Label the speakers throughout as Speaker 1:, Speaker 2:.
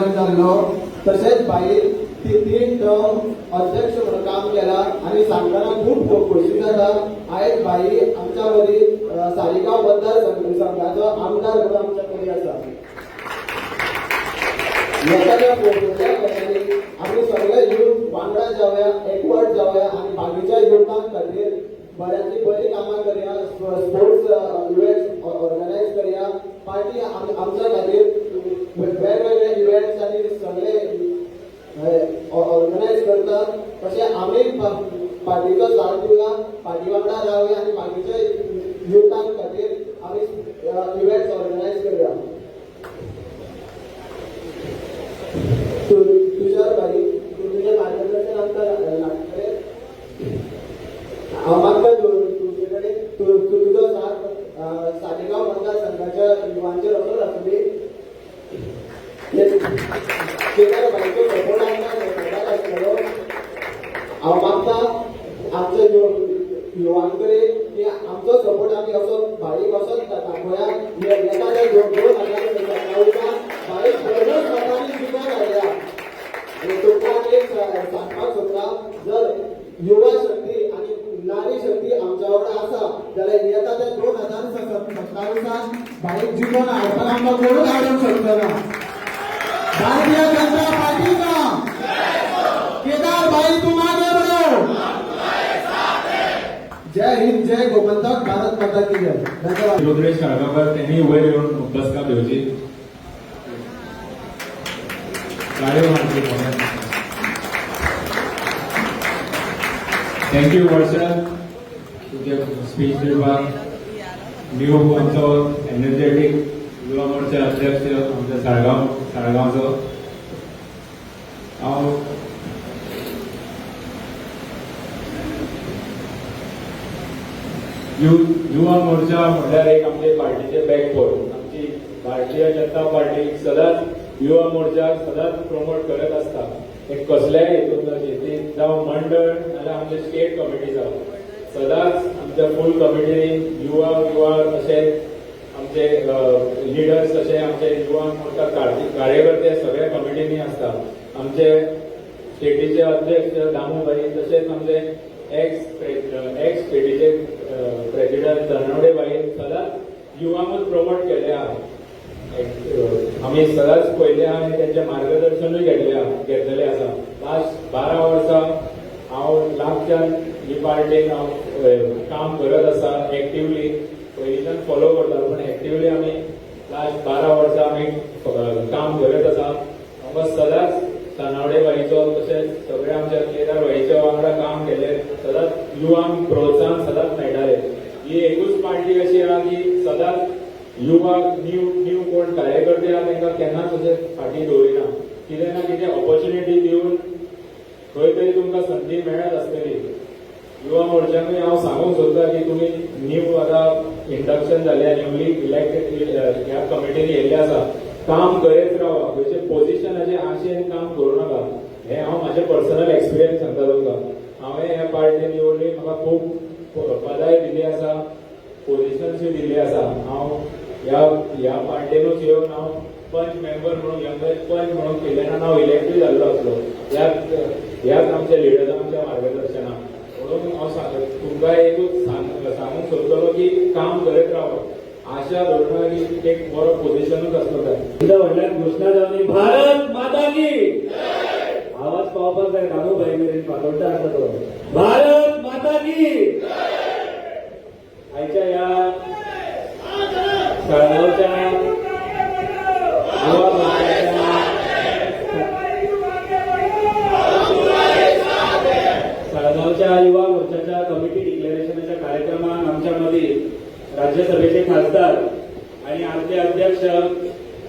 Speaker 1: Join जाल्लो. तशेंच बाई ती 3 टर्म अध्यक्ष म्हणून काम केला आणि सांगताना खूप खोशी जाता. आयज बाई आमच्या मदीं सालिगांव मतदारसंघाचो आमदार म्हणून आमच्या मदीं आसा. आम्ही सगळे युथ वांगडा जावया, एकवट जावया आणि बाकीच्या युथां खातीर बऱ्यांतली बरी कामां करया. स्पोर्ट्स इव्हेंट्स ऑर्गनायज करया. पार्टी आमच्या खातीर वेगवेगळे इव्हेंट्स आनी सगळे ऑर्गनायज करतात. तशें आमी पार्टीचो साथ दिला. पार्टी वांगडा रावया आनी बाकीच्या युथां खातीर आमी इव्हेंट्स ऑर्गनायज करया. तुषार भाई तुझे मार्गदर्शन आमकां लागतले. म्हाका तुजे कडेन तुजो साथ सालिगांव मतदारसंघाच्या युवांचेर असो आसतली. केदार भाईचो सपोर्ट आमकां आसतलो. हांव मागता आमच्या युवां कडेन की आमचो सपोर्ट आमी असो भाईक असोच दाखोवया. एखाद्या 2027 भाई खरोच लोकांनी जिखून हाडल्या. तुमकां एक सांगपाक सोदता, जर युवा शक्ती आणि नारी शक्ती आमच्या वांगडा आसा जाल्यार येता त्या 2027 भाईक जिखून हाडपाक आमकां कोणूच हाडूंक शकना. भारतीय जनता पार्टीचा केदार भाई तुम आगे बढ़ो. जय हिंद, जय गोमंतक, भारत माता की जय. धन्यवाद.
Speaker 2: योगेश काळगावकर त्यांनी वयर येऊन बसका घेवची. थँक्यू वर्षा तुझे स्पीच दिवपाक. न्यू आमचो एनर्जेटीक युवा मोर्चा अध्यक्ष आमच्या साळगांवचो. हांव युवा मोर्चा म्हटल्यार एक आमचे पार्टीचे बॅकबोन. आमची भारतीय जनता पार्टी सदांच युवा मोर्चाक सदांच प्रमोट करत आसता. एक कसल्याय हेतून ती जावं मंडळ नाजाल्यार आमचे स्टेट कमिटी जावं, सदांच आमच्या फूल कमिटीनी युवा अशे आमचे लिडर्स अशे आमचे युवा मोर्चा कार्यकर्ते सगळ्या कमिटीनी आसता. आमचे स्टेटीचे अध्यक्ष दामूभाई, तशेंच आमचे एक्स स्टेटीचे प्रेसिडेंट धनावडे भाई सदांच युवांकूच प्रमोट केले आहा. आम्ही सदांच पयले आनी त्यांचे मार्गदर्शनूय घेतलेले आसा. लास्ट 12 वर्सां हांव लागच्यान ही पार्टीन हांव काम करत आसा. एक्टिवली पयलींच्यान फॉलो करता पूण एक्टिवली आमी लास्ट 12 वर्सां आमी काम करत आसा. आमकां सदांच धनावडे भाईचो तशेंच सगळे आमच्या केदार भाईच्या वांगडा काम केले. सदांच युवांक प्रोत्साहन सदांच मेळटाले. ही एकूच पार्टी अशी आहा की सदांच युवा न्यू कोण कार्यकर्ते आहा तांकां केन्नाच अशें फाटीं दवरिना. कितें ना कितें ऑपॉर्च्युनिटी दिवन खंय तरी तुमकां संदी मेळत आसतली. युवा मोर्चाकूय हांव सांगूंक सोदतां की तुमी न्यू आतां इंडक्शन जाल्या, न्यूली इलेक्टेड ह्या कमिटीनी येयल्ले आसा, काम करत रावा. खंयचे पोझिशनाचे आशेन काम करूं नाका. हें हांव म्हाजें पर्सनल एक्सपिरियन्स सांगता तुमकां. हांवें ह्या पार्टीन निवडली, म्हाका खूब पदाय दिली आसा, पोझिशन्सूय दिल्ली आसा. हांव ह्या पार्टीनूच येवन हांव पंच मेंबर म्हणून यंगेस्ट पंच म्हणून केलें हांव इलेक्टूय जाल्लो आसलो. ह्याच आमच्या लिडरांच्या मार्गदर्शनाक. म्हणून हांव तुमकां एकूच सांगूंक सोदतलो की काम करत रावा. आशा धरना की एक बरो पोझिशनूच आसलो जाय.
Speaker 3: व्हडल्यान घोशणा जावनी भारत माता की आवाज पावपाक जाय. दामूभाई मेरेन पातोळटा आसा तो. भारत माता की. आयच्या ह्या साळगांवच्या युवा मोर्चाच्या युवा मोर्चाच्या कमिटी डिक्लेरेशनाच्या कार्यक्रमात आमच्या मध्ये राज्यसभेचे खासदार आणि आमचे अध्यक्ष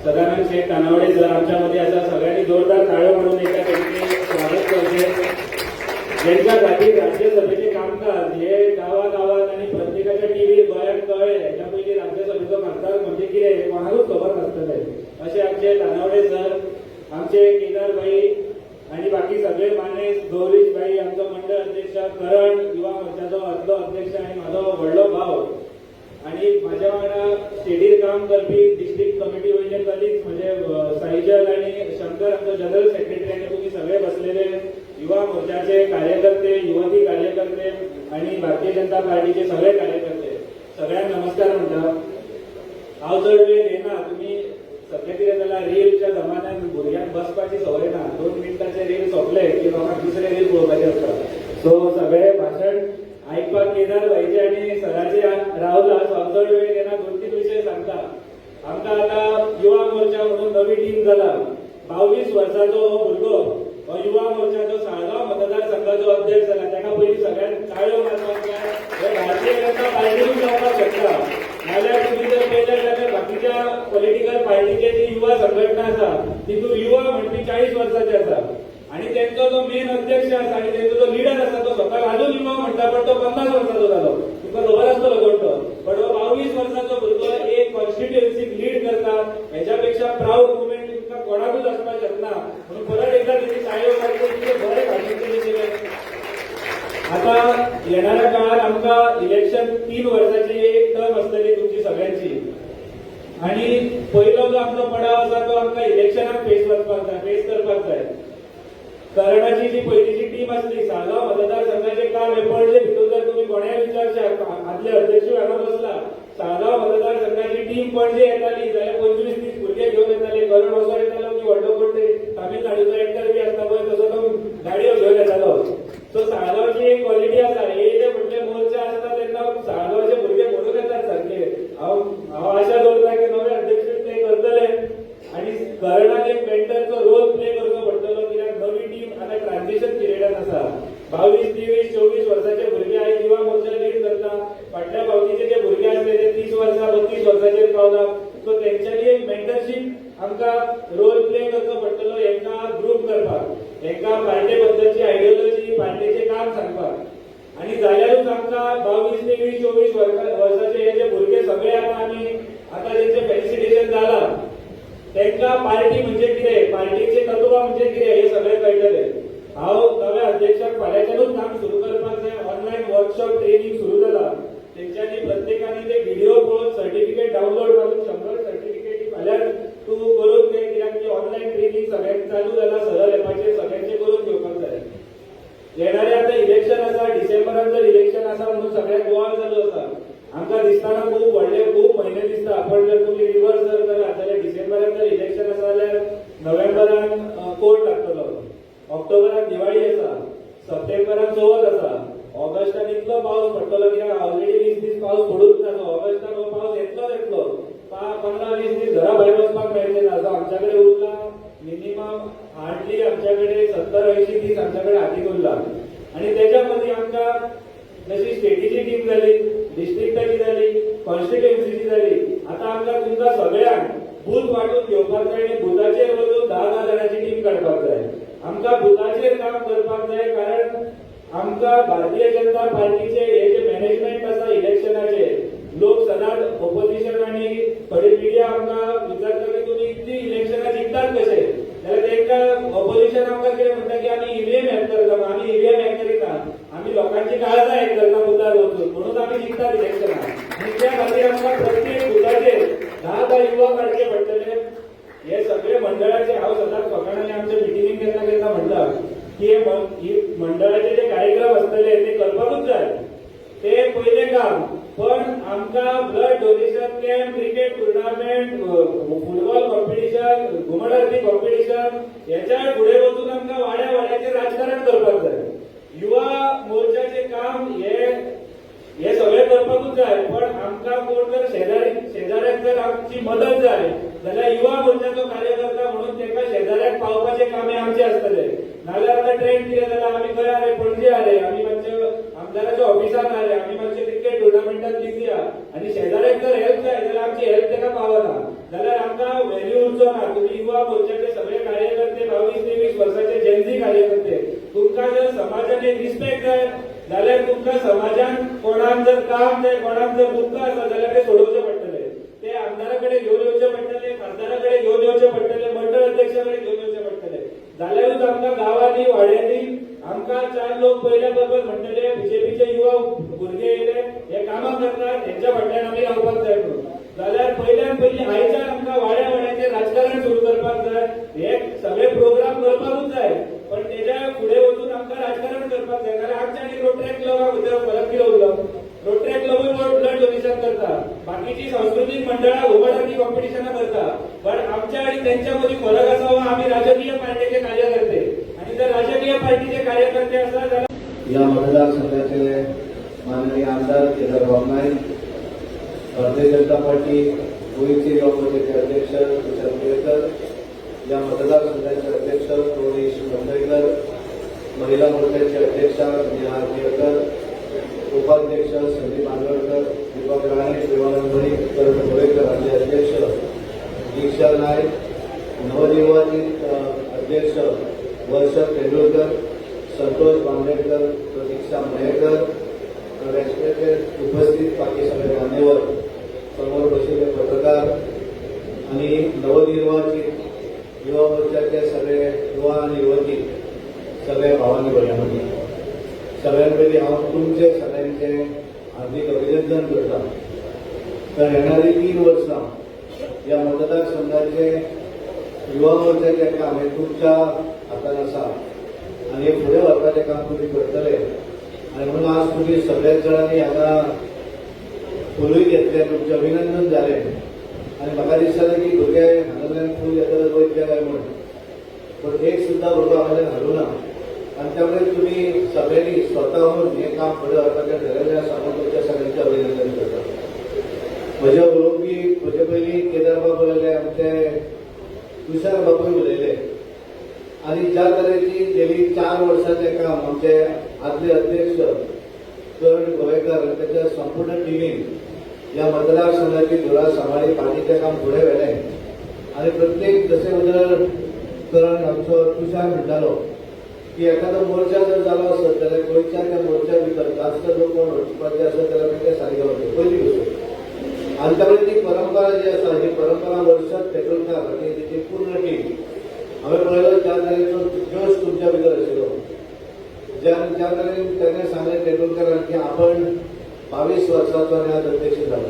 Speaker 3: सदानंद शेठ तानावडे सर आमच्या मध्ये असा. सगळ्यांनी जोरदार टाळ्यो म्हणून एका त्यांचे स्वागत करते. ज्यांच्या खातीर राज्यसभेचे कामकाज हे गावागावात आणि प्रत्येकाच्या टीव्हीर गोंयांत कळ्ळे. ह्याच्या पयलीं राज्यसभेचो कामकाज म्हणजे कितें हे कोणाकूच खबर नासतलें. अशे आमचे तानावडे सर, आमचे केदार भाई आणि बाकी सगळे माने, गौरीश भाई आमचो मंडळ अध्यक्ष, करण युवा मोर्चाचो आदलो अध्यक्ष आणि म्हाजो व्हडलो भाव आणि म्हाज्या वांगडा स्टेडीर काम करपी डिस्ट्रिक्ट कमिटी वयले कलिग्स म्हणजे साईजल आणि शंकर आमचो जनरल सेक्रेटरी आणि तुम्ही सगळे बसलेले युवा मोर्चाचे कार्यकर्ते युवती कार्यकर्ते आणि भारतीय जनता पार्टीचे सगळे कार्यकर्ते सगळ्यांना नमस्कार म्हणटा। हांव चड वेळ घेना, तुम्ही सगळे कितें जाल्यार रीलच्या जमान्यात भुरग्यांक बसपाची संवय ना, 2 मिनटाचे रील सोंपले की लोकांक दुसरे रील पळोवपाचे आसता। सो सगळे भाशण आयकपाक केदार भाईचे आणि सराचे रावला। सो हांव चड वेळ घेना, 2-3 विशय सांगता। आमकां आतां युवा मोर्चा म्हणून नवी टीम जाला। 22 वर्साचो हो भुरगो हो युवा मोर्चाचो साळगांव मतदारसंघाचो अध्यक्ष जाला। ताका पयलीं सगळ्यांक ताळयो मारपाक जाय, हे भारतीय जनता पार्टीन जावपाक शकता। नाल्यार तुम्ही जर पळयल्यार जाल्यार बाकीच्या पॉलिटिकल पार्टीचे जी युवा संघटना आसा तितून युवा म्हणपी 40 वर्साचे आसा आणि त्यांचो जो मेन अध्यक्ष आसा आणि त्यांचो जो लिडर आसा तो स्वतः अजून युवा म्हणटा पण तो 50 वर्साचो जालो। तुमकां खबर आसतलो कोण तो, पण हो 22 वर्साचो भुरगो एक कॉन्स्टिट्युएन्सीक लीड करता। हेच्या प्राऊड मुवमेंट तुमकां कोणाकूच आसपाक शकना। म्हणून परत एकदा तेची ताळयो मारचे कितें बरें भाशण केलें। आता येणाऱ्या काळात आमकां इलेक्शन 3 वर्साची एक टर्म आसतली तुमची सगळ्यांची आणि पयलो जो आमचो पडाव आसा तो आमकां इलेक्शनाक फेस करपाक जाय। करणाची जी पयलींची टीम आसली साळगांव मतदारसंघाचे काम हे पडले भितर जर तुम्ही कोणाय विचारशात, आदले अध्यक्ष हांगा बसला, साळगांव मतदारसंघाची टीम पणजे येताली जाल्यार 25-30 भुरगे घेवन येताले। करण वसो येतालो की व्हडलो कोण तामिळनाडूचो एक्टर बी आसता पळय तसो तो गाडयो घेवन येतालो। सो साळगांवची एक क्वॉलिटी आसा, येयले म्हणजे मोर्चा आसता तेन्ना साळगांवचे भुरगे म्हणून येतात सारखे। हांव आशा दवरता की नवे अध्यक्ष ते करतले आणि करणाक एक मेंटरचो रोल प्ले करचो पडटलो, कित्याक नवी टीम आता ट्रान्झिशन पिरियडान आसा। 22, 23, 24 वर्साचे भुरगे आयज युवा मोर्चा लीड करता। फाटल्या फावटीचे जे भुरगे आसले ते 30 वर्सां 32 वर्साचेर पावला। सो तेंच्यांनी एक मेंटरशीप आमकां रोल प्ले करचो पडटलो, हेंकां ग्रूप करपाक, हेंकां पार्टी बद्दलची आयडियोलॉजी पार्टीचें काम सांगपाक। आणि जाल्यारूच आमकां 22, 23, 24 वर्साचे हे जे भुरगे सगळे आता तेंचें फेलिसिटेशन जालां, तेंकां पार्टी म्हणजे कितें, पार्टीचे तत्व म्हणजे कितें हे सगळें कळटले। हांव नव्या अध्यक्षाक फाल्यांच्यानूच काम सुरू करपाक जाय। ऑनलायन वर्कशॉप ट्रेनिंग सुरू जाला, तेंच्यांनी प्रत्येकानी ते व्हिडिओ पळोवन सर्टिफिकेट डावनलोड मारून 100 सर्टिफिकेटी फाल्यां तूं करून घे, कित्याक ती ऑनलायन ट्रेनिंग सगळ्यांक चालू जाला। सरळ एपाचेर सगळ्यांचे करून घेवपाक जाय। येणारे आता इलेक्शन आसा, डिसेंबरान जर इलेक्शन आसा म्हणून सगळ्याक बोवाळ चालू आसा। आमकां दिसताना खूब म्हयने दिसता, पण जर तुम्ही रिव्हर्स जर करात जाल्यार डिसेंबरान जर इलेक्शन आसा जाल्यार नोव्हेंबरान कोर्ट लागतलो, ऑक्टोबरान दिवाळी आसा, सप्टेंबरान चवथ आसा, ऑगस्टान इतलो पावस पडटलो कित्याक ऑलरेडी 20 दीस पावस पडूच ना। ऑगस्टान हो पावस येतलो 15-20 दीस घरा भायर वचपाक मेळचे ना। सो आमच्या कडेन उरला मिनिमम हार्डली आमच्या कडेन 70-80 दीस आमच्या कडेन हातीक उरला आणि त्याच्या मदीं आमकां जशी स्टेटीची टीम जाली, डिस्ट्रिक्टाची जाली, कॉन्स्टिट्युएन्सीची जाली, आता आमकां तुमकां सगळ्यांक बूथ वाटून घेवपाक जाय आणि बुथाचेर वचून 10-10 जाणांची टीम काडपाक जाय। आमकां बुथाचेर काम करपाक जाय, कारण आमकां भारतीय जनता पार्टीचे हे जे मॅनेजमेंट आसा इलेक्शनाचे, लोक सदांच ऑपोजिशन आणि थोडे मिडिया आमकां विचारता की तुमी इतली इलेक्शनां जिखतात कशे, जाल्यार तेंकां ऑपोजिशन आमकां कितें म्हणटा की आमी ईव्हीएम हॅक करता। आमी ईव्हीएम हॅक करिना, आमी लोकांची काळजां हॅक करता बुथार वचून, म्हणून आमी जिखतात इलेक्शनां। आनी त्या खातीर आमकां प्रत्येक बुथाचेर 10-10 युवा काडचे पडटले। हे सगळे मंडळाचे हांव सदांच फकाणांनी आमच्या मिटिंगेक केन्ना म्हणटा की हे मंडळाचे जे कार्यक्रम आसतले ते करपाकूच जाय, ते पयलें काम। पण आमकां blood donation camp, cricket tournament, football competition, घुमट आरती कॉम्पिटिशन हेच्या फुडें वचून आमकां वाड्याचेर राजकारण करपाक जाय। युवा मोर्चाचे काम हे सगळें करपाकूच जाय, पण आमकां कोण जर शेजाऱ्याक जर आमची मदत जाय जाल्यार युवा मोर्चाचो कार्यकर्ता म्हणून तेका शेजाऱ्याक पावपाचे कामे आमचे आसतले। नाल्यार आतां ट्रेंड कितें जाला, आमी खंय आले, पणजे आले, आमी मातशे आमदाराच्या ऑफिसान आले, आमी मातशे क्रिकेट टुर्नामेंटात बिझी आहा आणि शेजाऱ्याक जर हेल्प जाय जाल्यार आमची हेल्प तेका पावना, जाल्यार आमकां व्हॅल्यू उरचो ना। तुम्ही युवा मोर्चाचे सगळे कार्यकर्ते 22-23 वर्साचे जेनझी कार्यकर्ते, तुमकां जर समाजान एक रिस्पेक्ट जाय जाल्यार तुमकां समाजान कोणाक जर काम जाय, कोणाक जर दुःख आसा जाल्यार ते सोडोवचे पडटले। ते आमदारा कडेन घेवन येवचे पडटले, खासदारा कडेन घेवन येवचे पडटले, मंडळ अध्यक्षा कडेन घेवन येवचे पडटले, जाल्यारूच आमकां गांवांनी वाड्यांनी आमकां 4 लोक पयल्या बरोबर म्हणटले बीजेपीचे युवा भुरगे येयले, हे कामां करतात, हेंच्या फाटल्यान आमी रावपाक जाय म्हणून। जाल्यार पयलीं आयच्यान आमकां वाड्या वाड्याचें राजकारण सुरू करपाक जाय. हे सगळे प्रोग्राम करपाकूच जाय, पण तेच्या फुडें वचून आमकां राजकारण करपाक जाय. नाल्यार आमच्या आनी रोट्रेक क्लबा भितर फरक कितें उरलो? रोट्रेक क्लबूय ब्लड डोनेशन करता, बाकीची सांस्कृतीक मंडळां ओव्हरऑल कॉम्पिटिशनां करता, पण आमच्या आणि त्यांच्या मदीं फरक आसा हो आमी राजकीय पार्टीचे कार्यकर्ते. आणि जर राजकीय पार्टीचे कार्यकर्ते आसा जाल्यार
Speaker 4: या मतदारसंघाचे माननीय आमदार केदारबाब नाईक, भारतीय जनता पार्टी गोयचे युवा मोर्चाचे अध्यक्ष तुषार केळकर, या मतदारसंघाचे अध्यक्ष गणेश मंडळकर, महिला मोर्चाचे अध्यक्षा नेहा केळकर, उपाध्यक्ष संदीप आंदोलकर, दीपक राणे, देवानंद करण गोवेकर, आमचे अध्यक्ष दीक्षा नाईक, नवनिर्वाचित अध्यक्ष वर्षा तेंडुलकर, संतोष बांदेडकर, प्रतीक्षा मयेकर, व्यासपीठावर उपस्थित बाकी सगळे मान्यवर, समोर बसलेले पत्रकार आणि नवनिर्वाचित युवा मोर्चाचे सगळे युवा आणि युवती, सगळ्या भावांनी भयणांनी सगळ्यांपैकी हांव तुमचे सगळ्यांचे हार्दिक अभिनंदन करता. तर येणारी 3 वर्सां या मतदारसंघाचे युवा मोर्चाचे काम हे तुमच्या हातान आसा आणि हे फुडें व्हरपाचें काम तुम्ही करतले. आणि म्हणून आज तुम्ही सगळ्याच जणांनी हांगा फुलूय घेतले, तुमचे अभिनंदन जालें. आणि म्हाका दिसतालें की भुरगे हांगांतल्यान फूल येतले वयतले काय म्हणून, पण एक सुद्दां भुरगो हांगांतल्यान हाडूं ना. आणि त्यामुळे तुम्ही सगळ्यांनी स्वतःहून हे काम फुडें व्हरपाचें ठरयलें आसा, म्हणून तुमच्या सगळ्यांचें अभिनंदन करता. म्हजे उलोवपी म्हजे पयलीं केदार बाबू उलयले, आमचे तुषार बाबूय उलयले. आणि ज्या तरेची गेली 4 वर्सांचे काम आमचे आदले अध्यक्ष करण गोवेकर आणि त्याच्या संपूर्ण टिमीन या मतदारसंघाची धुरा सांबाळी पार्टीचें काम फुडें व्हेलें. आणि प्रत्येक जसे उदर करण आमचो तुषार म्हणटालो की एखादो मोर्चा जर जालो आसत जाल्यार गोंयच्या त्या मोर्चा भितर जास्त लोक कोण वचपाचे आसत जाल्यार ते सारके वचचे पयली गोष्ट. आणि त्यामुळे ती परंपरा जी आसा ही परंपरा वर्षात पेटोवकार आणि तिची पूर्ण टीम हांवें पळयलो ज्या तरेचो जोश तुमच्या भितर आशिल्लो, ज्या तरेन तेणें सांगलें तेंडुलकरान की आपण 22 वर्सांचो आनी आज अध्यक्ष जालो.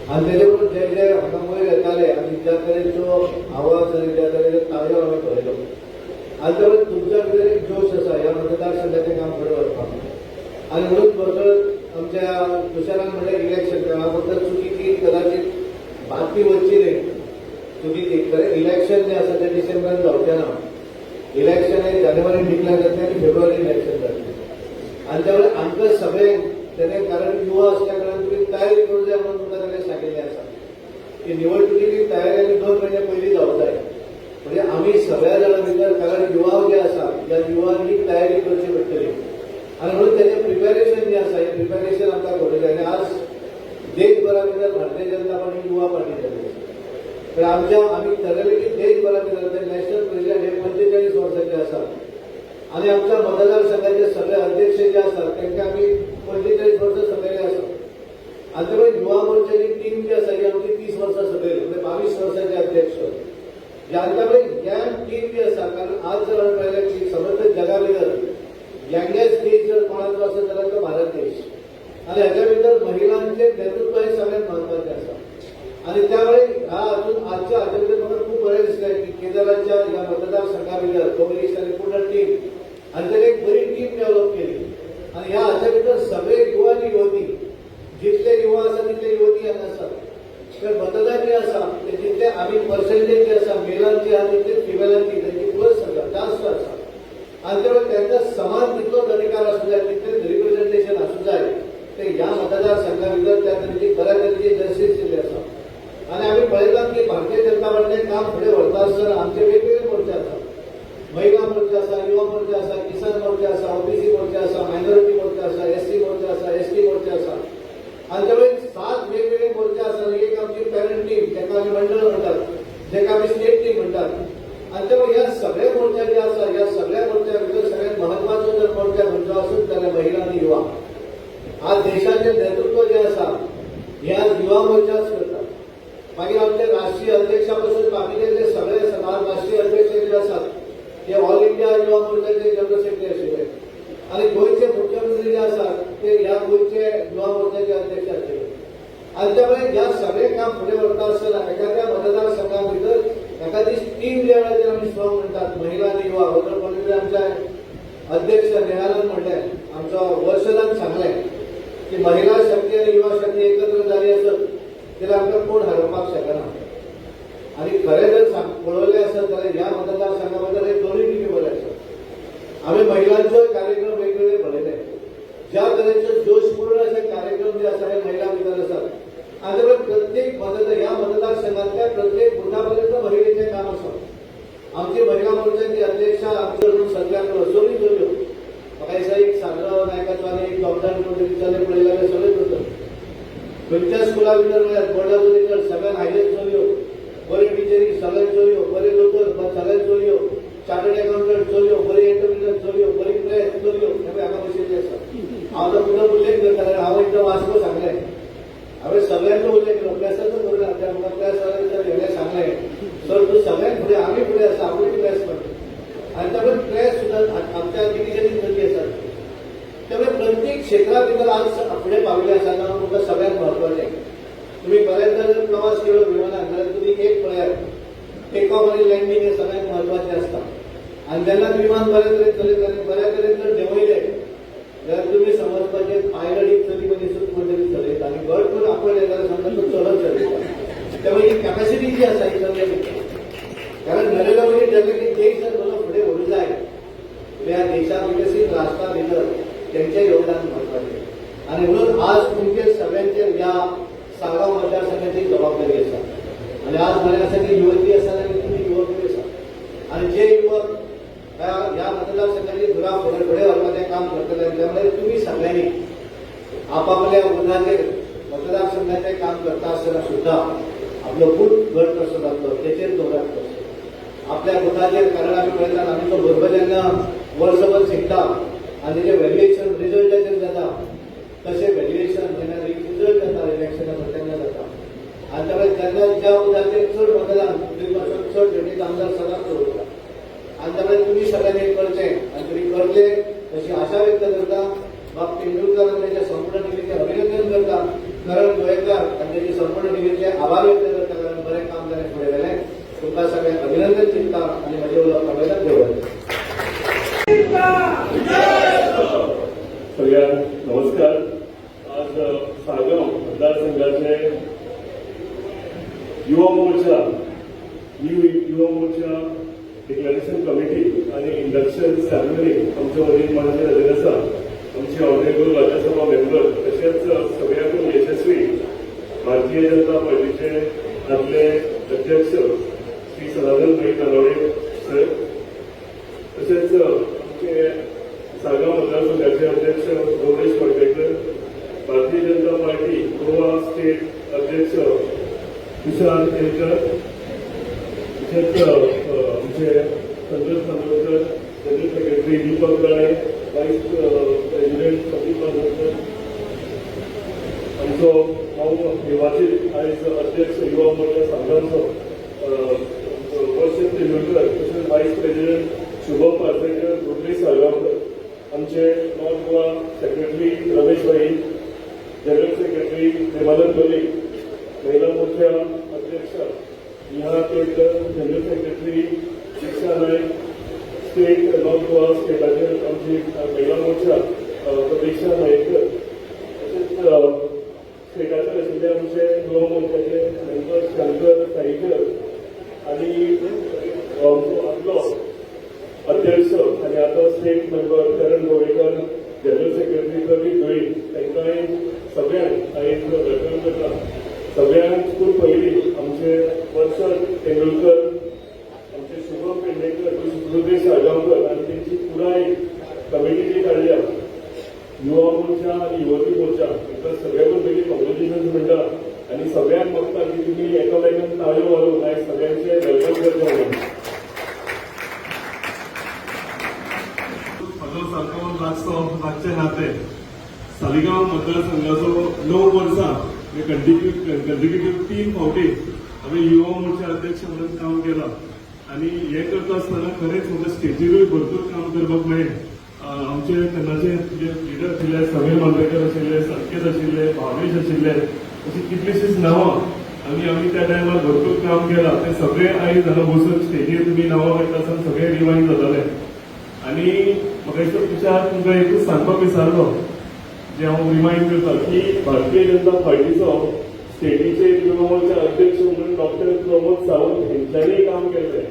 Speaker 4: आणि तेजे बरोबर जे जे हांगा वयर येताले आनी ज्या तरेचो आवाज आनी ज्या तरेच्यो ताळयो हांवें पळयलो, आणि त्यामुळे तुमच्या भितर एक जोश आसा ह्या मतदारसंघाचें काम फुडें व्हरपाक. आणि म्हणून बरोबर आमच्या तुषारान म्हणलें इलेक्शन करा, फक्त चुकीची कदाचित बातमी वचची न्ही, चुकीची खरें इलेक्शन जें आसा तें डिसेंबरान जावचें ना. इलेक्शन हे जानेवारीन डिक्लेअर जातलें आनी फेब्रुवारीन इलेक्शन जातलें. आणि त्यामुळे आमकां सगळे तेणें कारण युवा असल्या कारणान तुमी तयारी करूं जाय म्हणून तुमकां ताणें सांगिल्लें आसा की निवडणुकीची तयारी आनी 2 म्हयने पयलीं जावंक जाय. म्हणजे आम्ही सगळ्या जाणां भितर कारण युवा जे आसा त्या युवांनी तयारी करची पडटली. आणि म्हणून तेजें प्रिपेरेशन जें आसा हें प्रिपेरेशन आमकां करूंक जाय. आनी आज देशभरा भितर भारतीय जनता पार्टी युवा पार्टी जाली. तर आम्ही ठरयलें की देशभरा भितर ते नॅशनल प्रेसिडेंट हे 45 वर्सांचे आसात. आणि आमच्या मतदारसंघाचे सगळे अध्यक्ष जे आसात तांकां आमी 45 वर्सां सकयले आसा. आणि त्यामुळे युवा मोर्चाची टीम जी आसा ही आमची 30 वर्सां सकयली, म्हणजे 22 वर्सांचे अध्यक्ष. ज्यांच्याकडे यंग टीम जी आसा, कारण आज जर आमी पळयलें की समग्र जगा भितर यंगेस्ट देश जर कोणाचो आसत जाल्यार तो भारत देश. आणि हाच्या भितर महिलांचे नेतृत्व हे सगळ्यात महत्वाचे आसा. आणि त्यामुळे आजच्या हाच्या भितर म्हाका खूप बरें दिसलें की केदाराच्या ह्या मतदारसंघा भितर काँग्रेस आनी पूर्ण टीम आणि ताणें एक बरी टीम डेव्हलप केली. आणि ह्या हाच्या भितर सगळे युवा आनी युवती, जितले युवा आसा तितले युवती हांगा आसात. तर मतदान जे आसा ते जितले आमी पर्सेंटेज जे आसा मेलांची आहा तितले फिमेलांची तांची प्लस आसा जास्त आसा. आणि त्यामुळे त्यांचा समान तितलोच अधिकार आसूं जाय, तितलेच रिप्रेझेंटेशन आसूं जाय. ते ह्या मतदारसंघा भितर त्या तरेची बऱ्या तरेची जस्टीस दिल्ली आसा. आणि आम्ही पळयलां की भारतीय जनता पार्टीचें काम फुडें व्हरता आसतना आमचे वेगवेगळे मोर्चे आसात. महिला मोर्चा आसा, युवा मोर्चा आसा, किसान मोर्चा आसा, ओबीसी मोर्चा आसा, मायनॉरिटी मोर्चा आसा, एससी मोर्चा आसा, एसटी मोर्चा आसा. आणि त्यामुळे 7 वेगवेगळे मोर्चे आसा. एक आमची पॅरंट टीम जेका आमी मंडळ म्हणटात, जेका आमी स्टेट टीम म्हणटात. आणि त्यामुळे ह्या सगळ्या मोर्चा जे आसा ह्या सगळ्या मोर्चा भितर सगळ्यात महत्वाचो जर मोर्चा खंयचो आसूत जाल्यार महिला आनी युवा. आज देशाचें नेतृत्व जे आसा हे आज युवा मोर्चाच करता. मागीर आमचे राष्ट्रीय अध्यक्षा पासून बाकीचे जे सगळे राष्ट्रीय अध्यक्ष जे आसात ते ऑल इंडिया युवा मोर्चाचे जनरल सेक्रेटरी आशिल्ले. आणि गोंयचे मुख्यमंत्री जे आसात ते ह्या गोंयचे युवा मोर्चाचे अध्यक्ष आशिल्ले. आणि त्यामुळे ह्या सगळे काम फुडें व्हरता आसतना तुमी आमच्या अध्यक्ष नेहालन म्हणले आमचं वर्षदान सांगले की महिला शक्ती आणि युवा शक्ती एकत्र झाली असत तिला आमकां कोण हरोवपाक शकना आणि खरें जर पळयलें आसत जाल्यार ह्या मतदारसंघाबद्दल हे दोनूय टिके बरे आसात आमी महिलांचो कार्यक्रम वेगवेगळे पळयले ज्या तरेचे जोशपूर्ण असे कार्यक्रम जे आसा हे महिला भितर आसात आणि प्रत्येक ह्या मतदारसंघातल्या प्रत्येक बुथापर्यंत महिलेचे काम आसा आमची महिला मोर्चाची अध्यक्षा आमचे सगळ्यांक सोयी जोड्यो म्हाका दिसता एक सागर नायकाचो आनी एक डॉक्टर विचारले पळयल्यार सगळे करतात खंयच्या स्कुला भितर म्हळ्यार बोर्डा भितर सगळ्यांक हायलेट चलयो बरे टिचरी सगळ्यांक चलयो बरे दोतोर सगळ्यांक चलयो चार्टर्ड अकाउंटंट चलयो बरे इंटरप्रिटर चलयो बरी प्रेस चलयो हे हांगा बशिल्ले आसा हांव तो पुन्हा उल्लेख करता कारण हांव एकदम वाचलो सांगलें हांवें सगळ्यांचो उल्लेख केलो प्रेसाचो करूं ना म्हाका प्रेस हेणे सांगलें सर तूं सगळ्यांक फुडें आमी फुडें आसा आपूण प्रेस करता आनी त्यामुळे प्रेस सुद्दां आमच्या डिव्हिजनीन खंय आसात त्यामुळे प्रत्येक क्षेत्रा भितर आज फुडें पाविल्ले आसा जावन तुमकां सगळ्यांत म्हत्वाचें तुम्ही बऱ्याचदा जर प्रवास केलो विमानात जाल्यार तुम्ही एक पळयात टेक ऑफ आणि लँडिंग हे सगळ्यात महत्वाचे असता आणि जेन्ना विमान बऱ्या तरेन चलयत आनी बऱ्या तरेन जर देंवयले जाल्यार तुम्ही समजपाचे पायलट एक चली मनीस कोण चलयत आनी घट करून आपयले जाल्यार समजा तो चलत चलयता त्यामुळे ही कॅपॅसिटी जी आसा ही सगळ्या कारण नरेंद्र मोदी ठरले की देश जर कसो फुडें व्हरूंक जाय ह्या देशा विकसीत राष्ट्रा भितर तेंचें योगदान महत्वाचें आनी म्हणून आज तुमचे सगळ्यांचे ह्या सागाव मतदारसंघाची जबाबदारी आसा आणि आज बरें आसा की युवती आसात आनी तुमी युवकूय आसात आणि जे युवक ह्या मतदारसंघाची धुरा फुडें व्हरपाचें काम करतले त्यामुळे तुम्ही सगळ्यांनी आपापल्या बुथाचेर मतदारसंघाचें काम करता आसतना सुद्धा आपलो बूथ घट कसो जातलो तेचेर दवरात करचो आपल्या बुथाचेर कारण आमी पळयतात आमी तो भुरगो जेन्ना वर्सभर शिकता आनी तेजें व्हॅल्युएशन रिजल्टाचेर जाता तशें व्हॅल्युएशन जेन्ना रिजल्ट जाता इलेक्शनाचो तेन्ना जाता आनी त्यामुळे जेन्ना ज्या बुथाचेर चड मतदान चड भेटीत आमदार सदांच दवरता आनी त्यामुळे तुमी सगळ्यांनी करचें आनी तुमी करचे अशी आशा व्यक्त करता बाब तेंडुलकर आनी तेच्या संपूर्ण टिमीचें अभिनंदन करता करण गोयेकर आनी तेची संपूर्ण टिमीचे आभार व्यक्त करता कारण बरें काम ताणें फुडें व्हेलें तुमकां सगळ्यांक अभिनंदन दिता आनी म्हजें उलोवप हांवें देवळ्ळें
Speaker 5: सगळ्यांक नमस्कार आज सागाव मतदारसंघाचे युवा मोर्चा युवा मोर्चा डिक्लेरेशन कमिटी आणि इंडक्शन सेरेमनी आमच्या मदीं माननीय हजर आसा आमचे ऑनरेबल राज्यसभा मेंबर तशेंच सगळ्यांकून यशस्वी भारतीय जनता पार्टीचे आपले अध्यक्ष श्री सदानंद भाई तानावडे सर तशेंच आमचे सागाव मतदारसंघाचे अध्यक्ष गौरेश कोळपेकर भारतीय जनता पार्टी गोवा स्टेट अध्यक्ष तुषार केलकर तशेंच आमचे संतोष कांदोळकर जनरल सेक्रेटरी दीपक गळे वायस प्रेसिडेंट संदीप कांदोळकर आमचो हांव निर्वाचीत आयज अध्यक्ष युवा मोर्चा सागांवचो वर्ष तेंडुलकर तशेंच वायस प्रेसिडेंट शुभम पार्सेकर रुक्मी साळगांवकर आमचे नॉर्थ गोवा सेक्रेटरी रमेश भाई जनरल सेक्रेटरी प्रेमानंद मलिक महिला मोर्चा अध्यक्ष नेहा केळकर जनरल सेक्रेटरी दीक्षा नायक स्टेट नॉर्थ गोवा स्टेटाचे आमची महिला मोर्चा प्रतीक्षा नायकर तशेंच स्टेटाचे आशिल्ले आमचे युवा मोर्चाचे मेंबर शंकर साईकर आनी आमचो आदलो अध्यक्ष आणि आता स्टेट मेंबर करण गोवेकर जनरल सेक्रेटरी प्रवीण धुळे तांकांय सगळ्यांक आयज वेलकम करता सगळ्यांकून पयलीं आमचे वर्ष तेंडुलकर आमचे शुभम पेडणेकर सुदेश साळगांवकर आनी तेंची पुराय कमिटी जी काडल्या युवा मोर्चा आनी युवती मोर्चा ताका सगळ्यांकून पयलीं कॉंग्रेच्युलेशन्स म्हणटा आनी सगळ्यांक मागता की तुमी एकामेकांक ताळयो मारून आयज सगळ्यांचे वेलकम करता लागचे नाते सालिगांव मतदारसंघाचो 9 वर्सां कंटिन्यूटिव्ह 3 फावटी हांवें युवा मोर्चा अध्यक्ष म्हणून काम केलां आनी हे करता आसतना खरेंच म्हाका स्टेजीरूय भरपूर काम करपाक मेळ्ळें आमचे तेन्नाचे जे लिडर आशिल्ले समीर मांद्रेकर आशिल्ले संकेत आशिल्ले भावेश आशिल्ले अशी कितलीशींच नांवां आमी त्या टायमार भरपूर काम केलां ते सगळे आयज हांगा बसून स्टेजीर तुमी नांवां घेता आसतना सगळे रिवायंड जाताले आनी म्हाका दिसता तुमकां एकूच सांगपाक विसरलो जे हांव रिमाइंड करता की भारतीय जनता पार्टीचो स्टेटीचे युवा मोर्चा अध्यक्ष म्हणून डॉक्टर प्रमोद सावंत हेंच्यांनी काम केलें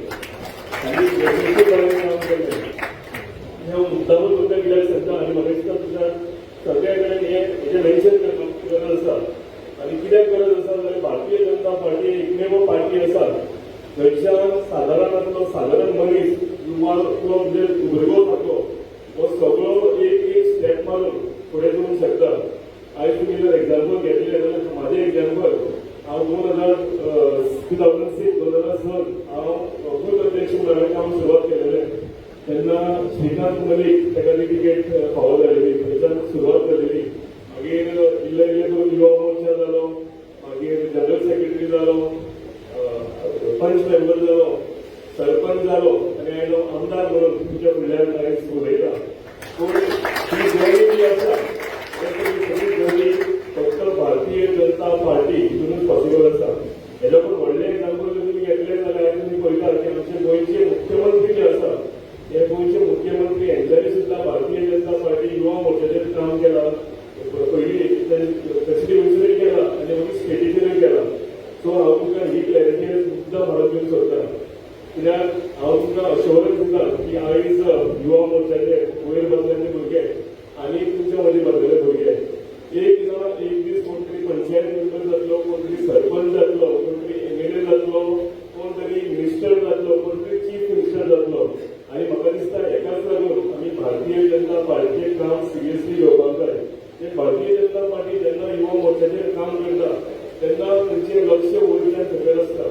Speaker 5: आनी यशस्वीपणान काम केलें हे मुद्दामूच तुमकां कित्याक सांगता आनी म्हाका दिसता तुमच्या सगळ्या कडेन हेजें मेन्शन करपाक गरज आसा आनी कित्याक गरज आसा जाल्यार भारतीय जनता पार्टी एकमेव पार्टी आसा थंयच्यान सादारण मनीस युवा किंवा म्हणजे भुरगो थाकलो हो सगळो एक स्टेप मारून फुडें करूंक शकता आयज तुमी जर एग्जाम्पल घेतलें जाल्यार म्हाजें एग्जाम्पल हांव 2006 हांव बूथ अध्यक्ष म्हणून हांवें काम सुरवात केलेलें तेन्ना श्रीकांत मलीक ताका ती टिकेट फावो जालेली थंयच्यान सुरवात जालेली मागीर इल्ले करून युवा मोर्चा जालो मागीर जनरल सेक्रेटरी जालो पंच मेंबर जालो सरपंच जालो आनी हांवें आमदार म्हणून तुमच्या फुडल्यान हांवें उलयता पूण ही जर्नी जी आसा सगळी जर्नी फक्त भारतीय जनता पार्टी हितूनच पॉसिबल आसा हेजो पूण व्हडलें एग्जाम्पल जर तुमी घेतलें जाल्यार तुमी पळयता की आमचे गोंयचे मुख्यमंत्री जे आसा हे गोंयचे मुख्यमंत्री हेंच्यांनी सुद्दां भारतीय जनता पार्टी युवा मोर्चाचेर काम केलां पयलीं फेसिलिटी मिनिस्टरी केलां आनी मागीर स्टेटीचेरूय केलां सो हांव तुमकां ही क्लॅरिटी सुद्दां म्हाका दिवंक सोदतां कित्याक हांव तुमकां अश्योरन्स दिता की आयज युवा मोर्चाचे वयर बसलेले भुरगे आनी तुमच्या मदीं बसलेले भुरगे एक दीस कोण तरी पंचायत मेंबर जातलो कोण तरी सरपंच जातलो कोण तरी MLA जातलो कोण तरी मिनिस्टर जातलो कोण तरी चीफ मिनिस्टर जातलो आनी म्हाका दिसता हेकाच लागून आमी भारतीय जनता पार्टीचें काम सिरियसली घेवपाक जाय ते भारतीय जनता पार्टी जेन्ना युवा मोर्चाचेर काम करता तेन्ना तेंचें लक्ष वयल्यान सकयल आसता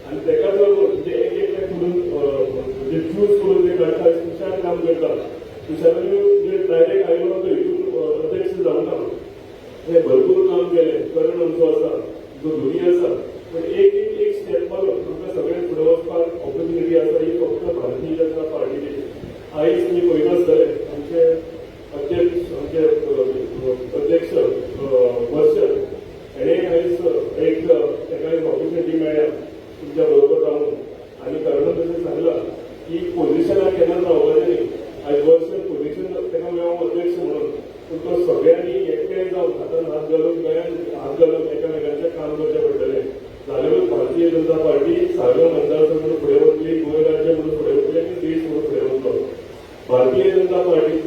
Speaker 5: आनी तेकाच लागून म्हणजे एक करून म्हणजे चूज करून ते काडटा तुषार काम करता तुषारान म्हणजे डायरेक्ट आयलो हितून अध्यक्ष जावना हे भरपूर काम केलें करण आमचो आसा जो धोनी आसा पण एक स्टेप मारून आमकां सगळें फुडें वचपाक ऑपॉर्च्युनिटी आसा ही फक्त भारतीय जनता पार्टीची आयज तुमी पळयत आसतले आमचे अध्यक्ष वर्षन हेणें आयज ताका एक ऑपॉर्च्युनिटी मेळ्ळ्या तुमच्या बरोबर रावून आनी कारण तशें सांगलां की पोजिशनाक केन्ना रावपाचें न्ही आयज वर्षन पोजिशन ताका मेळोंक अध्यक्ष म्हणून पूण तो सगळ्यांनी एकठांय जावन हातान हात घालून गळ्यान हात घालून एकामेकांचें काम करचें पडटलें जाल्यारूच भारतीय जनता पार्टी सागर मतदारसंघ म्हणून फुडें वतली गोंय राज्य म्हणून फुडें वतली आनी देश म्हणून फुडें वतलो भारतीय जनता पार्टी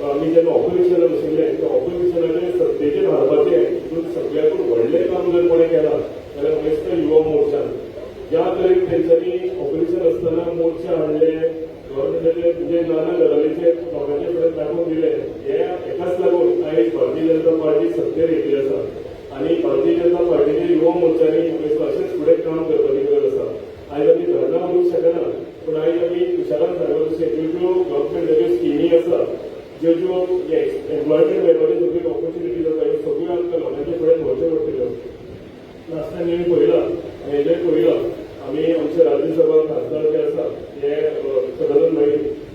Speaker 5: आमी जेन्ना ऑपोजिशनान आशिल्ले त्या ऑपोजिशनाचें सत्तेचेर हाडपाचें हितून सगळ्याकून व्हडलें काम जर कोणें केलां जाल्यार म्हाका दिसता युवा मोर्चान ज्या तरेन तेंच्यांनी ऑपोजिशन आसतना मोर्चा हाडले गव्हर्मेंटाचे म्हणजे नाना घरांचे लोकांचे फुडें दाखोवन दिले हेकाच लागून आयज भारतीय जनता पार्टी सत्तेर येयल्ली आसा आनी भारतीय जनता पार्टीचे युवा मोर्चांनी अशेंच फुडें काम करपाची गरज आसा आयज आमी धरणां म्हणूंक शकना पूण आयज आमी तुशारान सांगला तशें ज्यो गव्हर्मेंटाच्यो स्किमी आसा ज्यो एम्प्लॉयमेंट मेळपाच्यो सगळ्यो ऑपॉर्च्युनिटीज आसा ह्यो सगळ्यो आमकां लोकांचे फुडें व्हरच्यो पडटल्यो लास्टान आमी पळयलां हेजें पळयलां आमी आमचे राज्यसभा खासदार जे आसा हे सदानंद भाई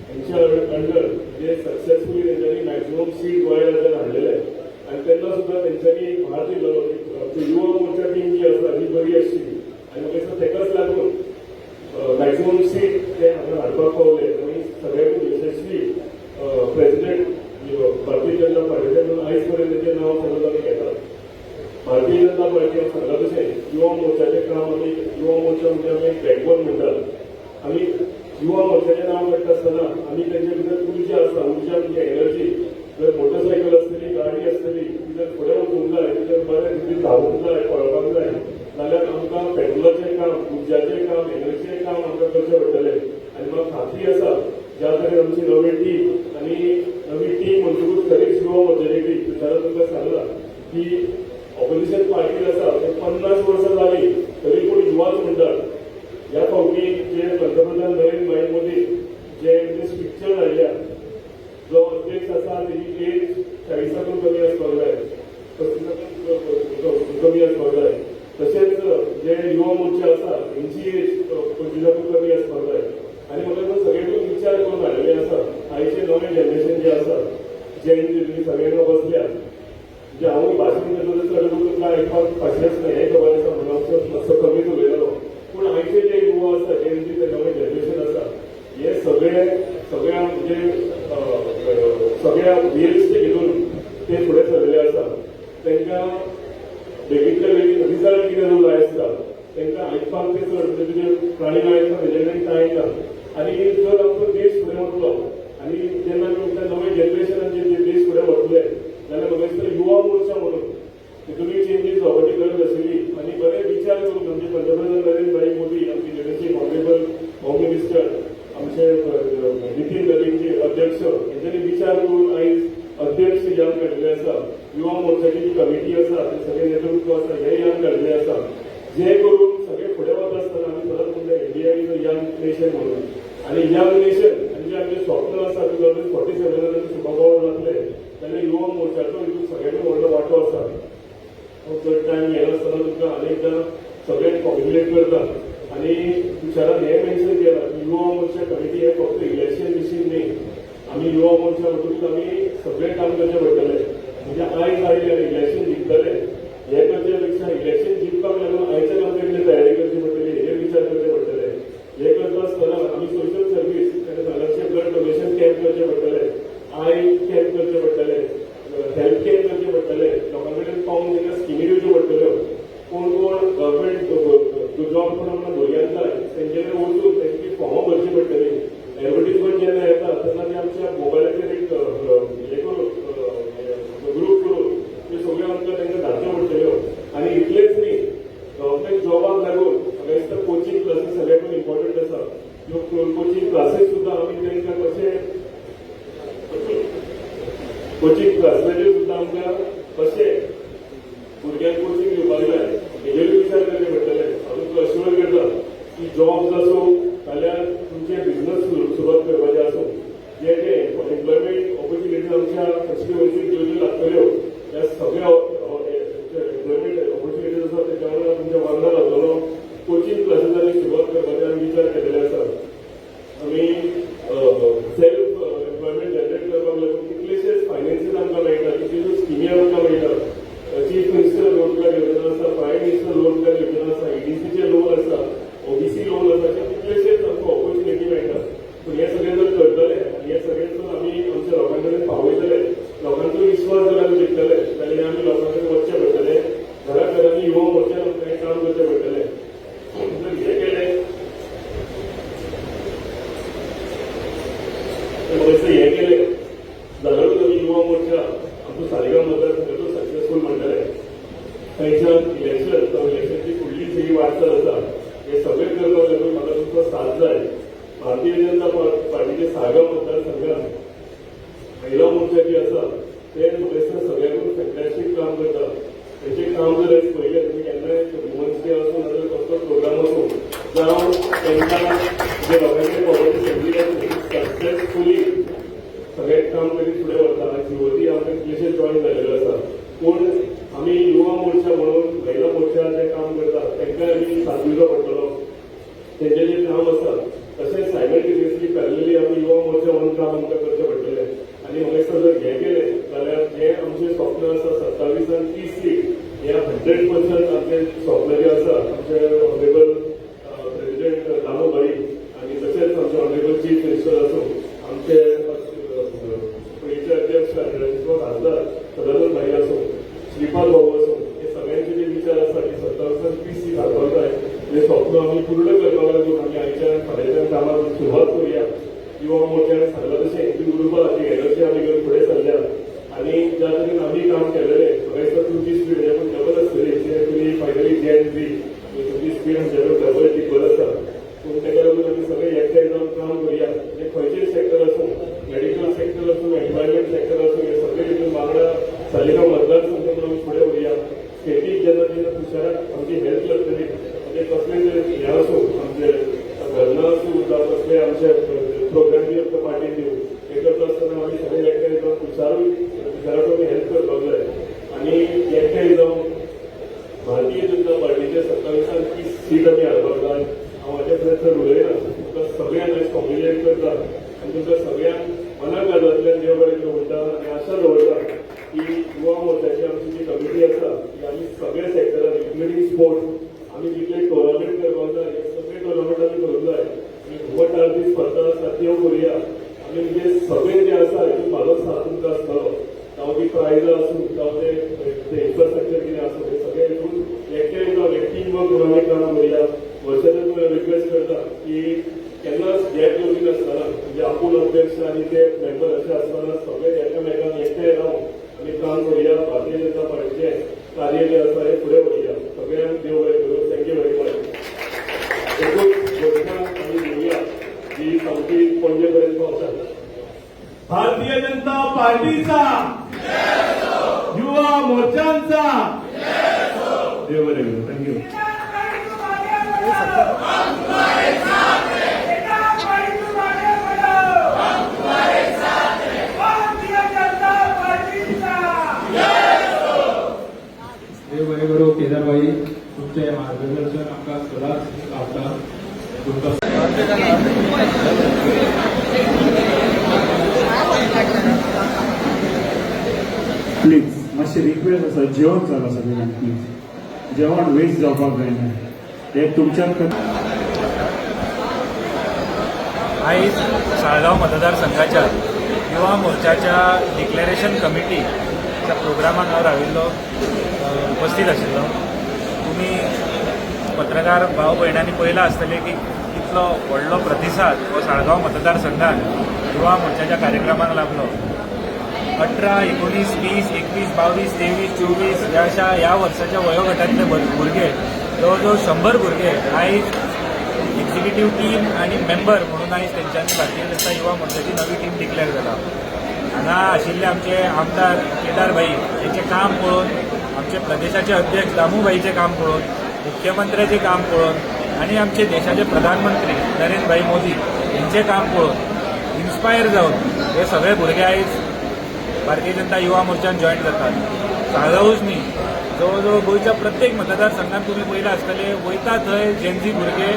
Speaker 5: हेंच्या अंडर जे सक्सेसफुली तेंच्यांनी मॅक्झिमम सीट गोंया राज्यांत हाडलेले आनी तेन्ना सुद्दां तेंच्यांनी भार दिल्लो युवा मोर्चा टीम जी आसा ही बरी आशिल्ली आनी म्हाका दिसता तेकाच लागून मॅक्झिमम सीट ते हांगा हाडपाक पावले आनी सगळ्याकून यशस्वी प्रेसिडेंट भारतीय जनता पार्टीचे म्हणून आयज पर्यंत तेचें नांव सगळ्यांनी आमी घेतात भारतीय जनता पार्टी हांव सांगला तशें युवा मोर्चाचें काम आमी युवा मोर्चा म्हणजे आमी एक बॅकबोन म्हणटात आमी युवा मोर्चाचें नांव काडटा आसतना आमी तेंचे भितर उर्जा आसा उर्जा म्हणजे एनर्जी जर मोटरसायकल आसतली गाडी आसतली ती जर फुडें वचूंक जाय ती जर बऱ्या रितीन धांवूंक जाय पळोवपाक जाय जाल्यार आमकां पेट्रोलाचें काम उर्जाचें काम एनर्जीचें काम आमकां करचें पडटलें आनी म्हाका खात्री आसा ज्या तरेन आमची नवी टीम आनी नवी टीम म्हणटकूच खरीच युवा मोर्चाची टीम तुशारान तुमकां सांगलां की ऑपोजिशन पार्टी आसा ते 50 वर्सां जालीं तरी पूण युवाच म्हणटात ह्या फावटी जे पंतप्रधान नरेंद्र भाई मोदी जे स्ट्रिक्चर हाडल्या जो अध्यक्ष आसा तेजी एज 40साकून कमी आसपाक जाय 35साकून कमी आसपाक जाय तशेंच जे युवा मोर्चा आसा तेंची एज 25साकून कमी आसपाक जाय आनी म्हाका दिसता सगळ्यांनी विचार करून हाडलेले आसा आयचे नवे जनरेशन जे आसा जे सगळ्यांना बसल्या म्हणजे हांव भाशण करता तुमकां आयकपाक फाटल्याच न्हय हें खबर आसा म्हणून मातसो कमीच उलयतालो पूण आयचे जे युवा आसा जे नवे जनरेशन आसा हे सगळ्या म्हणजे आसता तांकां आयकपाक ते चड म्हणजे तुजे प्राणी आयकपाक तेजेकडेन टायम ना आनी जर आमचो देश फुडें वतलो आनी जेन्ना आमच्या नवे जनरेशनान जे देश फुडें वतले जाल्यार म्हाका दिसता युवा मोर्चा म्हणून तितूनय चेंजीस जावपाची गरज आशिल्ली आनी बरे विचार करून आमचे पंतप्रधान नरेंद्र भाई मोदी आमचे लिडरशीप ऑनरेबल होम मिनिस्टर आमचे नितीन गडकरी अध्यक्ष हेंच्यांनी विचार करून आयज अध्यक्ष यंग काडिल्ले आसा युवा मोर्चाची जी कमिटी आसा ते सगळे नेतृत्व आसा हे यंग काडिल्ले आसा जे करून सगळे फुडें वता आसतना आमी परत म्हणटा India is a young nation म्हणून आनी यंग नेशन आनी जे आमचे स्वप्न आसा 2047 सुभाबळ जातले जाल्यार युवा मोर्चाचो हितून सगळ्यांनी व्हडलो वांटो आसा चड टायम घेनासतना तुमकां अनेकदां सगळ्यांक कॉन्ग्रेच्युलेट करता आनी तुषारान हें मेन्शन केलां की युवा मोर्चा कमिटी हे फक्त इलेक्शन मशीन न्ही आमी युवा मोर्चा म्हणटकूच आमी सगळें काम करचें पडटलें म्हणजे आयज आयले इलेक्शन जिखतले हे करचे पेक्षा इलेक्शन जिखपाक लागून आयच्या कामगिरीची तयारी करची पडटली हेजेर विचार करचे पडटले हे करता आसतना आमी सोशल सर्वीस ताका सांगातशें ब्लड डोनेशन कॅम्प करचे पडटले आय कॅम्प करचे पडटले हेल्थ कॅम्प करचे पडटले लोकां कडेन पावून तांकां स्किमी दिवच्यो पडटल्यो कोण कोण गव्हर्मेंट जॉब करून आपल्या भुरग्यांक जाय तेंचे कडेन वचून तेंची फॉर्मां भरची पडटली एडवर्टीजमेंट जेन्ना येता तेन्ना ते आमच्या मोबायलाचेर एक हे करून ग्रूप करून ते सगळ्यो आमकां तांकां धाडच्यो पडटल्यो आनी इतलेंच न्ही गव्हर्मेंट जॉबाक लागून म्हाका दिसता कोचिंग क्लासीस सगळ्यांकून इम्पॉर्टंट आसा ह्यो कोचिंग क्लासीस सुद्दां आमी तांकां कशें कोचिंग क्लासीसाचेर सुद्दां आमकां कशें भुरग्यांक कोचिंग दिवपाक जाय हेजेरूय विचार करचे पडटले हांव तुका अश्योर करता की जॉब्स आसूं जाल्यार तुमचे बिझनस सुरवात करपाचें आसूं जे ते एम्प्लॉयमेंट ऑपॉर्च्युनिटीज आमच्या कॉन्स्टिट्युएन्सीक ज्यो लागतल्यो त्या सगळ्या एम्प्लॉयमेंट ऑपॉर्च्युनिटीज आसा तेच्या वांगडा तुमच्या वांगडा रावतलो कोचिंग क्लासीसांनी सुरवात करपाचें आमी विचार केलेले आसा आमी सेल्फ एम्प्लॉयमेंट जनरेट करपाक लागून कितलेशेच फायनान्सीस आमकां मेळटा कितल्योश्योच स्किमी आमकां मेळटा चीफ मिनिस्टर रोजगार योजना आसा प्रायम मिनिस्टर रोजगार योजना आसा EDCचे लोन आसा OBC लोन आसा अशे कितलेशेच आमकां ऑपॉर्च्युनिटी मेळटा पूण हे सगळें जर करतले आनी हे सगळें आमी आमच्या लोकां कडेन पावयतले लोकांचो विश्वास जर आमी जिखतले जाल्यार आमी लोकां कडेन वचचें पडटलें घराघरांनी युवा मोर्चान आमकां हें काम करचें पडटलें जर हें केलें हें केलें जाल्यारूच आमी युवा मोर्चा आमचो सालिगांव मतदारसंघाचो सक्सेसफूल म्हणटले थंयच्यान इलेक्शन तो इलेक्शनची फुडली जी वाटचाल आसा हे सगळें करपाक लागून म्हाका तुमचो साथ जाय भारतीय जनता पार्टीचे साळगांव मतदारसंघात महिला मोर्चा जी आसा ते म्हाका दिसता सगळ्यांकून फॅन्टॅस्टीक काम करता तेंचें काम जर आयज पळयलें तुमी केन्नाय वुमन्स डे आसूं नाजाल्यार कसलो प्रोग्राम आसूं जावं तांकां जे लोकांचे पळोवपाची संदी आसूं सक्सेसफुली सगळें काम करीत फुडें वता आनी युवती आमकां कितलेशेच जॉयन जाल्लेले आसा पूण आमी युवा मोर्चा म्हणून महिला मोर्चा जे काम करता तांकां आमी साथ दिवचो पडटलो तेंचें जें काम आसा तशेंच सायमल्टेनियसली पॅरलली आमी युवा मोर्चा म्हणून काम आमकां करचें पडटलें आनी म्हाका दिसता जर हें केलें जाल्यार जें आमचें स्वप्न आसा 27 आनी 30 सीट हें 100% आमचें स्वप्न जें आसा आमचे ऑनरेबल प्रेसिडेंट दामोबाई आनी तशेंच आमचे ऑनरेबल चीफ मिनिस्टर आसूं आमचे पयलींचे अध्यक्ष राष्ट्रपती खासदार सदानंद भाई आसूं श्रीपाद भाऊ आसूं हे सगळ्यांचे जे विचार आसा की 27 आनी 30 सीट हाडपाक जाय हे स्वप्न आमी पूर्ण करपाक लागून आमी आयच्या फाल्याच्या कामाक सुरवात करुया युवा मोर्चान सांगलां तशें हिंदू ग्रुपाची एनर्जी आमी घेवन फुडें सरल्या आनी ज्या तरेन आमी काम केलेलें म्हाका दिसता तुमची स्पीड हे पण डबल आसतली जे तुमी फायनली जेन बी तुमची स्पीड आमच्या डबल इक्वल आसा पूण तेका लागून आमी सगळे एकठांय जावन काम करुया म्हणजे खंयचेय सेक्टर आसूं मेडिकल सेक्टर आसूं एम्प्लॉयमेंट सेक्टर आसूं हे सगळे तितून वांगडा सालिगांव मतदारसंघ आमी फुडें व्हरया स्टेटीक जेन्ना तुषाराक आमची हेल्प लागतली म्हणजे कसलेय तरी हें आसूं आमचे धरणां आसूं जावं कसले आमचे प्रोग्राम बी आमकां पार्टी दिवं हे करता आसतना आमी सगळे एकठांय जावन तुषाराक आमी हेल्प करपाक जाय आनी एकठांय जावन भारतीय जनता पार्टीचे 27 आनी 30 सीट आमी हाडपाक जाय हांव म्हाज्या प्रयत्न उलयना तुमकां सगळ्यांक आयज कॉंग्रेच्युलेट करता आनी तुमकां सगळ्यांक मनाक आदांतल्यान देव बरें करूं म्हणटा आनी आशा दवरता की युवा मोर्चाची आमची जी कमिटी आसा ती आमी सगळ्या सेक्टरान इन्क्लुडींग स्पोर्ट्स आमी जितले टोर्नामेंट करपाक जाय हे सगळे टोर्नामेंट आमी करूंक जाय आनी घुमट आरती स्पर्धा आसा त्यो करुया आमी म्हणजे सगळे जे आसा हितून म्हाजो साथ तुमकां आसतलो जावं ती प्रायजां आसूं जावं ते इन्फ्रास्ट्रक्चर कितें आसूं हे सगळे हितून एकठांय जावन टीम वर्क करून आम्ही काम करूया. वर्षातून रिक्वेस्ट करता की केन्नाच गॅप घेवची नासतना म्हणजे आपूण अध्यक्ष आणि ते मेंबर असे असताना सगळे एकामेकांक एकठांय रावन आमी काम करूया. भारतीय जनता पार्टीचे कार्य जे आसा हे फुडें व्हरया. सगळ्यांक देव बरें करूं. Thank you very much. एकूच घोशणा आमी घेवया जी सामकी पणजे पर्यंत पावता.
Speaker 6: भारतीय जनता पार्टीचा युवा मोर्चांचा
Speaker 5: देव बरें करूं. थँक्यू.
Speaker 2: देव बरें करूं. केदार भाई तुमचे मार्गदर्शन आमकां सदांच लाभता. तुमकां
Speaker 6: प्लीज मातशी रिक्वेस्ट आसा जेवण चला सगळ्यांक प्लीज जेवण वेस्ट जावपाक जायना हे तुमच्यात
Speaker 3: आयज साळगांव मतदारसंघाच्या युवा मोर्चाच्या डिक्लेरेशन कमिटीच्या प्रोग्रामाक हांव राविल्लो उपस्थित आशिल्लो. तुमी पत्रकार भाव भयणांनी पळयलां आसतलें की कितलो व्हडलो प्रतिसाद हो साळगांव मतदारसंघात युवा मोर्चाच्या कार्यक्रमाक लाभलो. 18, 19, 20, 21, 22, 23, 24 ह्या वर्साच्या वयोगटांतले भुरगे जवळ 100 भुरगे आयज एक्झिक्युटीव टीम आणि मेंबर म्हणून आयज तेंच्यांनी भारतीय जनता युवा मोर्चाची नवी टीम डिक्लेअर जाला. हांगा आशिल्ले आमचे आमदार केदार भाई हेंचें काम पळोवन, आमचे प्रदेशाचे अध्यक्ष दामू भाईचें काम पळोवन, मुख्यमंत्र्याचें काम पळोवन आणि आमचे देशाचे प्रधानमंत्री नरेंद्र भाई मोदी हेंचें काम पळोवन इन्स्पायर जावन हे सगळे भुरगे आयज भारतीय जनता युवा मोर्चान जॉईन जातात. साळगांवूच न्ही, जवळ गोंयच्या प्रत्येक मतदारसंघात तुम्ही पळयलां आसतलें वयता थंय जेन्झी भुरगे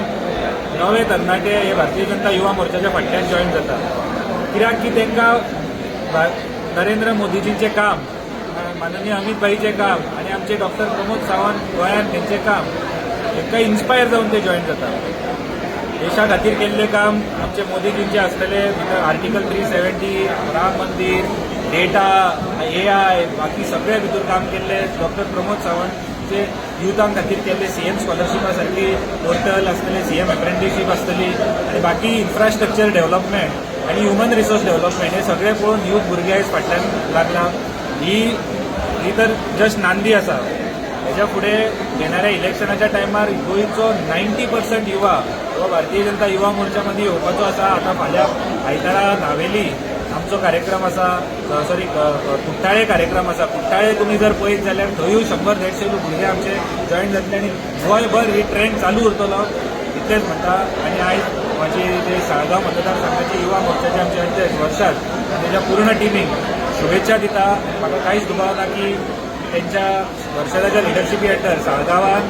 Speaker 3: नवे तरणाटे हे भारतीय जनता युवा मोर्चाच्या फाटल्यान जॉईन जातात. कित्याक की तांकां नरेंद्र मोदीजींचें काम, माननीय अमित भाईचें काम आणि आमचे डॉक्टर प्रमोद सावंत गोंयांत तेंचें काम तांकां इन्स्पायर जावन ते जॉईन जातात. देशा खातीर केल्लें काम आमचे मोदीजींचें आसतलें. आर्टिकल 370, राम मंदिर, डेटा, AI बाकी सगळे भितर काम केल्ले. डॉक्टर प्रमोद सावंतचे युथां खातीर केल्ले CM स्कॉलरशिपा सारकी पोर्टल आसतले, CM अप्रेंटिसशीप आसतली आणि बाकी इन्फ्रास्ट्रक्चर डेव्हलपमेंट आणि ह्युमन रिसोर्स डेव्हलपमेंट हे सगळे पळोवन यूथ भुरगे आयज फाटल्यान लागला. ही तर जस्ट नांदी आसा. हेच्या फुडें येणाऱ्या इलेक्शनाच्या टायमार गोंयचो 90% युवा हो भारतीय जनता युवा मोर्चामध्ये येवपाचो आसा. आतां फाल्यां आयतारा नावेली आमचो कार्यक्रम आसा, कुट्टाळे कार्यक्रम आसा. कुट्टाळे तुमी जर पळयत जाल्यार थंयूय 100-150 भुरगे आमचे जॉईन जातले आणि गोंयभर ही ट्रेंड चालू उरतलो इतलेंच म्हणटा. आणि आयज माझे जे साळगांव मतदारसंघाचे युवा मोर्चाचे आमचे अध्यक्ष वर्षात त्याच्या पूर्ण टीमीक शुभेच्छा दिता. म्हाका कांयच दुबाव ना की त्यांच्या वर्षाच्या लिडरशिपी हेठळ साळगांवान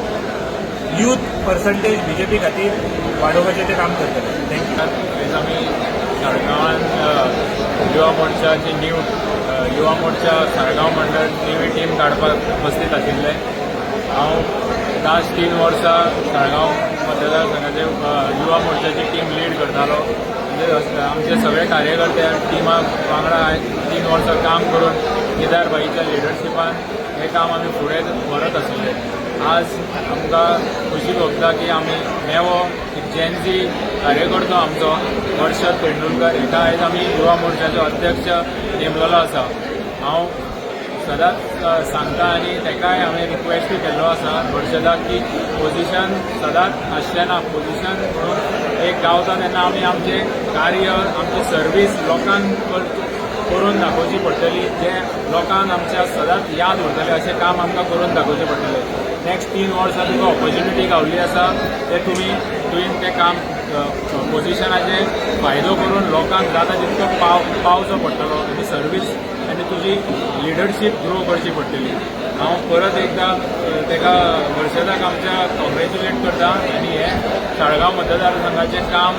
Speaker 3: यूथ पर्संटेज BJP खातीर वाडोवपाचें ते काम करतले. थँक्यू.
Speaker 2: आयज आमी साळगांवान युवा मोर्चाची युवा मोर्चा साळगांव मंडळ नवी टीम काडपाक उपस्थित आशिल्ले. हांव लास्ट 3 वर्सां साळगांव मतदारसंघाचे युवा मोर्चाची टीम लीड करतालो. म्हणजे आमचे सगळे कार्यकर्ते टिमा वांगडा 3 वर्सां काम करून केदार भाईच्या लिडरशिपान हे काम आमी फुडें व्हरत आशिल्ले. आज आमकां खुशी भोगता की आमी नेवो जेन्झी कार्यकर्तो आमचो वर्षद पेंडुलकर हेका आयज आमी युवा मोर्चाचो अध्यक्ष नेमलेलो आसा. हांव सदांच सांगता आनी तेकाय हांवें रिक्वेस्टूय केल्लो आसा वर्षदाक की पोजिशन सदांच आसचें ना. पोजिशन म्हणून एक गावता तेन्ना आमी आमचें कार्य, आमची सर्वीस लोकांक करून दाखोवची पडटली. जे लोकांक आमच्या सदांच याद उरतले अशें काम आमकां करून दाखोवचें पडटलें. नेक्स्ट 3 वर्सां तुका ऑपॉर्च्युनिटी गावली आसा ते तुवें तें काम पोजिशनाचे फायदो करून लोकांक जाता तितको पावचो पडटलो आनी सर्वीस आनी तुजी लिडरशीप ग्रो करची पडटली. हांव परत एकदां तेका वर्षदाक आमच्या कॉंग्रेच्युलेट करता आनी हें साळगांव मतदारसंघाचें काम,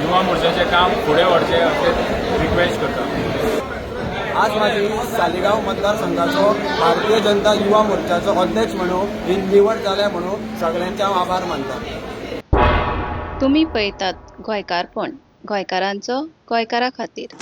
Speaker 2: युवा मोर्चाचें काम फुडें व्हरचें अशें रिक्वेस्ट करता.
Speaker 1: आज माझी सालिगांव मतदारसंघाचो भारतीय जनता युवा मोर्चाचो अध्यक्ष म्हणून ही निवड जाल्या म्हणून सगळ्यांचे हांव आभार मानता.
Speaker 7: तुम्ही पळयतात गोंयकारपण, गोंयकारांचो गोंयकारा खातीर.